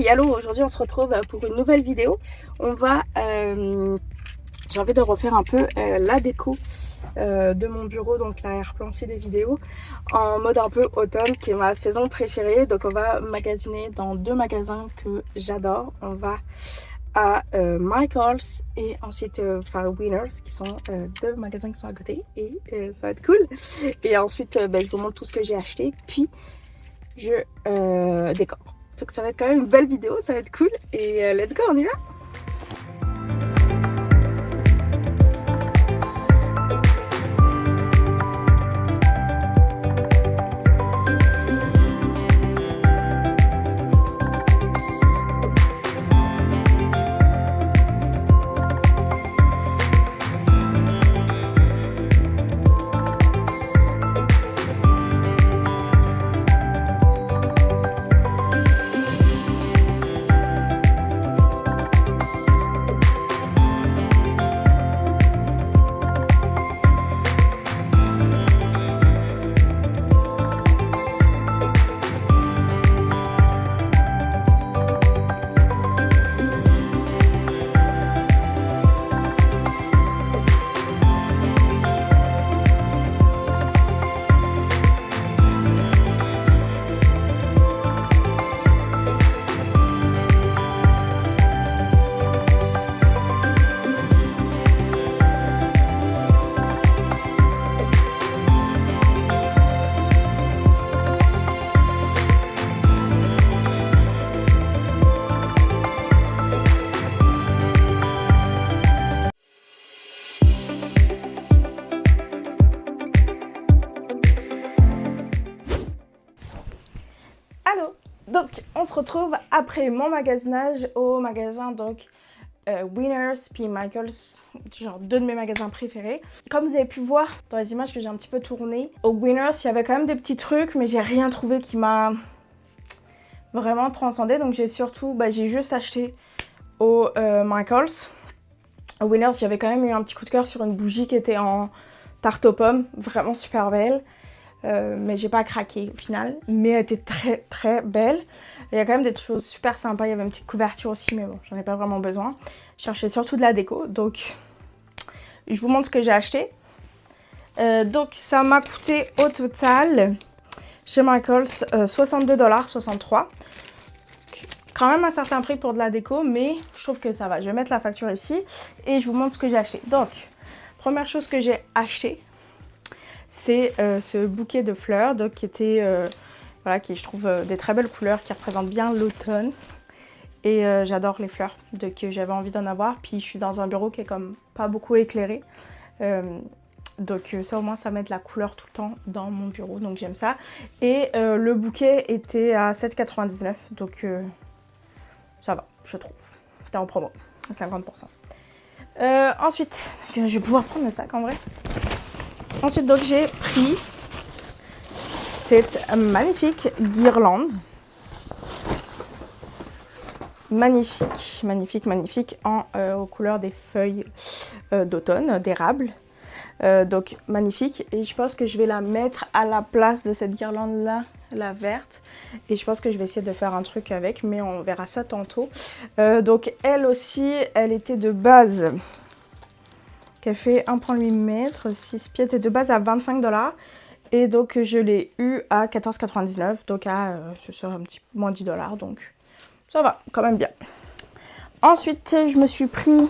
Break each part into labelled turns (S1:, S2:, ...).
S1: Et allô, aujourd'hui on se retrouve pour une nouvelle vidéo. On va, j'ai envie de refaire un peu la déco de mon bureau, donc l'arrière-plan aussi des vidéos, en mode un peu automne, qui est ma saison préférée. Donc on va magasiner dans deux magasins que j'adore. On va à Michaels et ensuite Winners, qui sont deux magasins qui sont à côté, et ça va être cool. Et ensuite je vous montre tout ce que j'ai acheté, puis je décore. Donc ça va être quand même une belle vidéo, ça va être cool. Et let's go, on y va! Allô, donc on se retrouve après mon magasinage au magasin donc Winners puis Michaels, genre deux de mes magasins préférés. Comme vous avez pu voir dans les images que j'ai un petit peu tournées, au Winners il y avait quand même des petits trucs, mais j'ai rien trouvé qui m'a vraiment transcendé. Donc j'ai surtout, j'ai juste acheté au Michaels. Au Winners j'avais quand même eu un petit coup de cœur sur une bougie qui était en tarte aux pommes, vraiment super belle. Mais j'ai pas craqué au final, mais elle était très très belle. Il y a quand même des choses super sympas, il y avait une petite couverture aussi, mais bon, j'en ai pas vraiment besoin. Je cherchais surtout de la déco, donc je vous montre ce que j'ai acheté. Donc ça m'a coûté au total chez Michaels 62,63 $. Quand même un certain prix pour de la déco, mais je trouve que ça va. Je vais mettre la facture ici et je vous montre ce que j'ai acheté. Donc, première chose que j'ai acheté, c'est ce bouquet de fleurs donc, qui était, voilà, qui je trouve des très belles couleurs, qui représentent bien l'automne. Et j'adore les fleurs, donc j'avais envie d'en avoir. Puis je suis dans un bureau qui est comme pas beaucoup éclairé. Donc ça au moins ça met de la couleur tout le temps dans mon bureau, donc j'aime ça. Et le bouquet était à 7,99 $, donc ça va, je trouve. C'était en promo, à 50%. Ensuite, je vais pouvoir prendre le sac en vrai. Ensuite, donc j'ai pris cette magnifique guirlande. Magnifique, magnifique, magnifique, aux couleurs des feuilles d'automne, d'érable. Donc magnifique. Et je pense que je vais la mettre à la place de cette guirlande-là, la verte. Et je pense que je vais essayer de faire un truc avec, mais on verra ça tantôt. Donc elle aussi, elle était de base... qui a fait 1,8 m, 6 pieds, était de base à 25 $. Et donc je l'ai eu à 14,99 $, donc à ce sera un petit peu moins 10 $, donc ça va quand même bien. Ensuite je me suis pris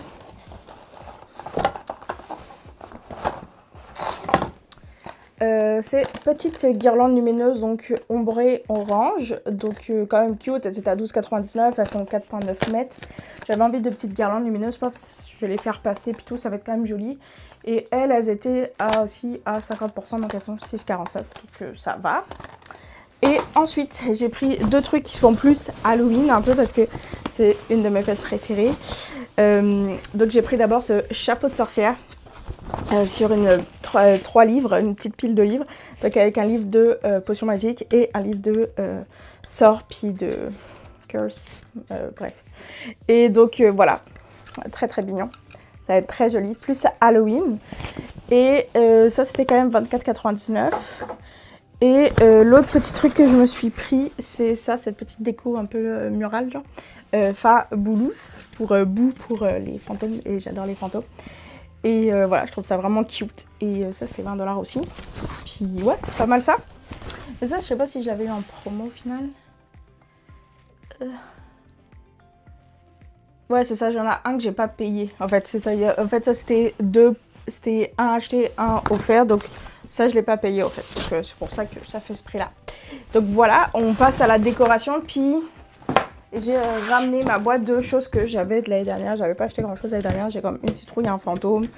S1: ces petites guirlandes lumineuses, donc ombrées orange, donc quand même cute. Elles étaient à 12,99 $, elles font 4,9 m. J'avais envie de petites guirlandes lumineuses, je pense que je vais les faire passer, puis tout, ça va être quand même joli. Et elles étaient aussi à 50%, donc elles sont 6,49 $, donc ça va. Et ensuite, j'ai pris deux trucs qui font plus Halloween, un peu, parce que c'est une de mes fêtes préférées. Donc j'ai pris d'abord ce chapeau de sorcière. Sur trois livres, une petite pile de livres, donc avec un livre de potions magiques et un livre de sorts, puis de curse, bref. Et donc voilà, très très mignon, ça va être très joli, plus Halloween. Et ça c'était quand même 24,99 €. Et l'autre petit truc que je me suis pris, c'est ça, cette petite déco un peu murale, genre. Fabulous, pour boue pour les fantômes, et j'adore les fantômes. Et voilà, je trouve ça vraiment cute. Et ça, c'était 20 $ aussi. Puis ouais, c'est pas mal ça. Mais ça, je sais pas si je l'avais eu en promo au final. Ouais, c'est ça, j'en ai un que j'ai pas payé. En fait, c'est ça. En fait, ça, c'était un acheté, un offert. Donc, ça, je l'ai pas payé, en fait. Donc, c'est pour ça que ça fait ce prix-là. Donc, voilà, on passe à la décoration. Puis, j'ai ramené ma boîte de choses que j'avais de l'année dernière. J'avais pas acheté grand-chose l'année dernière. J'ai comme une citrouille, un fantôme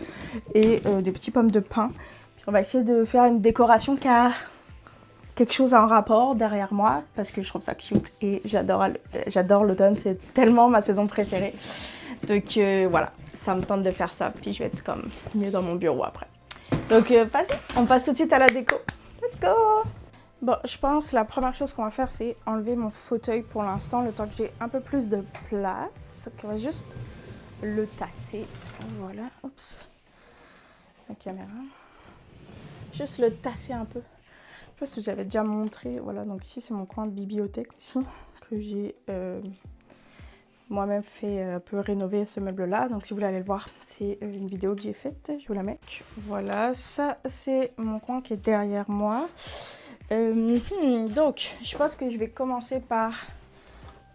S1: et des petits pommes de pin. Puis, on va essayer de faire une décoration qui a quelque chose en rapport derrière moi parce que je trouve ça cute et j'adore l'automne, c'est tellement ma saison préférée. Donc voilà, ça me tente de faire ça, puis je vais être comme mieux dans mon bureau après. Donc vas-y, on passe tout de suite à la déco. Let's go! Bon, je pense la première chose qu'on va faire, c'est enlever mon fauteuil pour l'instant, le temps que j'ai un peu plus de place. Donc on va juste le tasser. Voilà, oups. La caméra. Juste le tasser un peu. Je pense que j'avais déjà montré, voilà, donc ici c'est mon coin de bibliothèque aussi, que j'ai moi-même fait un peu rénover ce meuble-là. Donc si vous voulez aller le voir, c'est une vidéo que j'ai faite, je vous la mets. Voilà, ça c'est mon coin qui est derrière moi. Donc je pense que je vais commencer par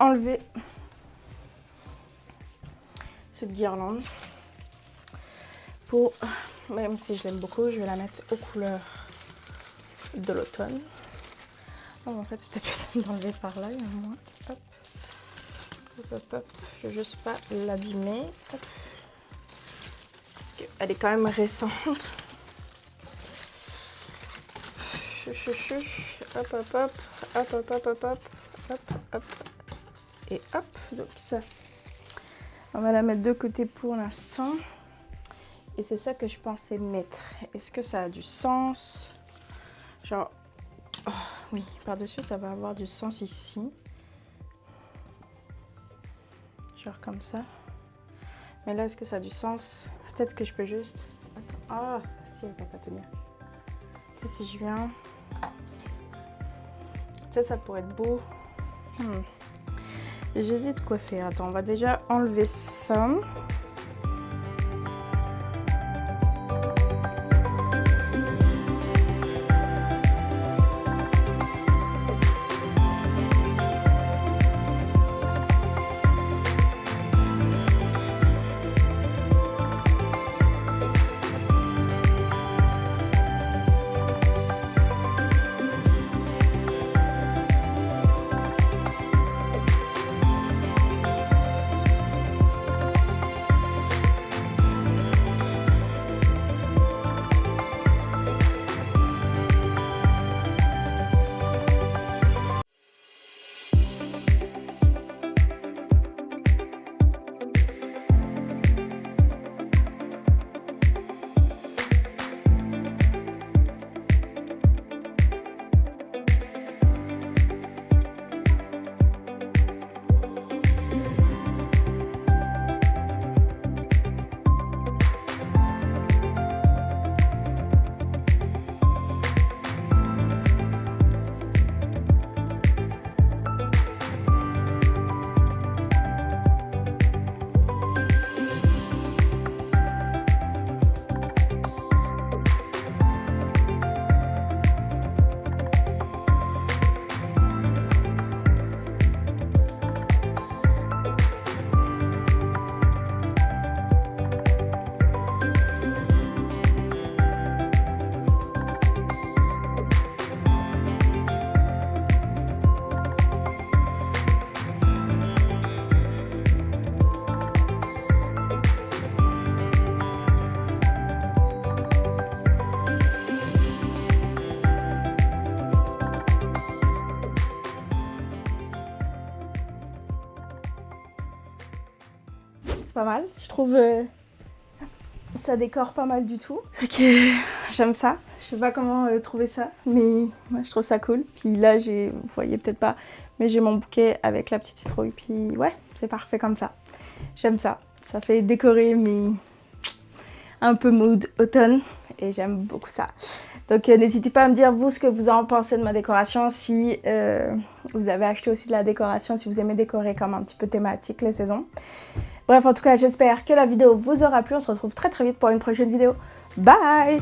S1: enlever cette guirlande. Pour, même si je l'aime beaucoup, je vais la mettre aux couleurs de l'automne. Oh, en fait, c'est peut-être plus simple d'enlever par là, il y a moins. Hop. Hop, hop, hop. Je ne veux juste pas l'abîmer. Parce qu'elle est quand même récente. Hop, hop, hop. Hop, hop, hop, hop, hop. Hop, hop. Et hop. Donc ça, on va la mettre de côté pour l'instant. Et c'est ça que je pensais mettre. Est-ce que ça a du sens? Genre, oh, oui, par-dessus, ça va avoir du sens ici. Genre comme ça. Mais là, est-ce que ça a du sens? Peut-être que je peux juste... Ah, si, elle va pas tenir. Tu sais, si je viens... Tu sais, ça pourrait être beau. J'hésite quoi faire. Attends, on va déjà enlever ça. Pas mal, je trouve ça décore pas mal du tout. Okay. J'aime ça, je sais pas comment trouver ça, mais moi je trouve ça cool. Puis là vous voyez peut-être pas, mais j'ai mon bouquet avec la petite citrouille, puis ouais, c'est parfait comme ça. J'aime ça, ça fait décorer mais un peu mood automne et j'aime beaucoup ça. Donc n'hésitez pas à me dire vous ce que vous en pensez de ma décoration, si vous avez acheté aussi de la décoration, si vous aimez décorer comme un petit peu thématique les saisons. Bref, en tout cas, j'espère que la vidéo vous aura plu. On se retrouve très vite pour une prochaine vidéo. Bye!